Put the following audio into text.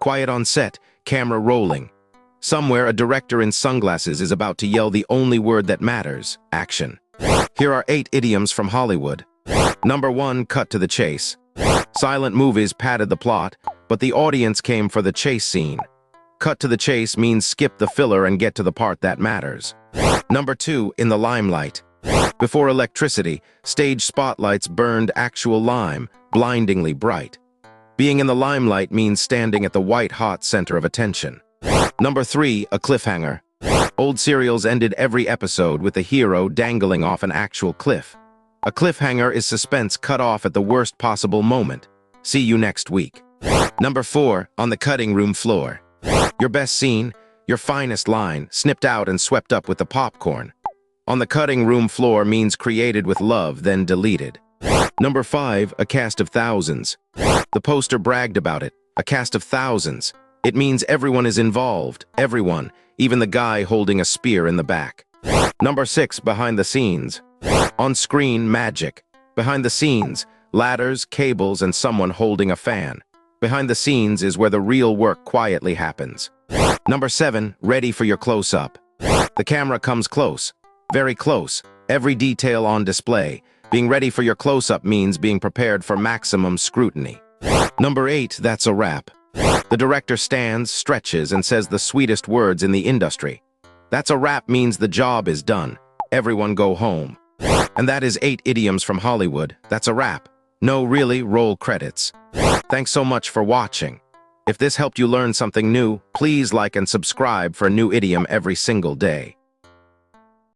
Quiet on set, camera rolling. Somewhere, a director in sunglasses is about to yell the only word that matters: action. Here are 8 idioms from Hollywood. Number 1, cut to the chase. Silent movies padded the plot, but the audience came for the chase scene. Cut to the chase means skip the filler and get to the part that matters. Number 2, in the limelight. Before electricity, stage spotlights burned actual lime, blindingly bright. Being in the limelight means standing at the white-hot center of attention. Number 3, a cliffhanger. Old serials ended every episode with the hero dangling off an actual cliff. A cliffhanger is suspense cut off at the worst possible moment. See you next week. Number 4, on the cutting room floor. Your best scene, your finest line, snipped out and swept up with the popcorn. On the cutting room floor means created with love, then deleted. Number 5, a cast of thousands. The poster bragged about it, a cast of thousands. It means everyone is involved, everyone, even the guy holding a spear in the back. Number 6, behind the scenes. On screen, magic. Behind the scenes, ladders, cables, and someone holding a fan. Behind the scenes is where the real work quietly happens. Number 7, ready for your close-up. The camera comes close, very close, every detail on display. Being ready for your close-up means being prepared for maximum scrutiny. Number 8, that's a wrap. The director stands, stretches, and says the sweetest words in the industry. That's a wrap means the job is done. Everyone go home. And that is 8 idioms from Hollywood. That's a wrap. No, really, roll credits. Thanks so much for watching. If this helped you learn something new, please like and subscribe for a new idiom every single day.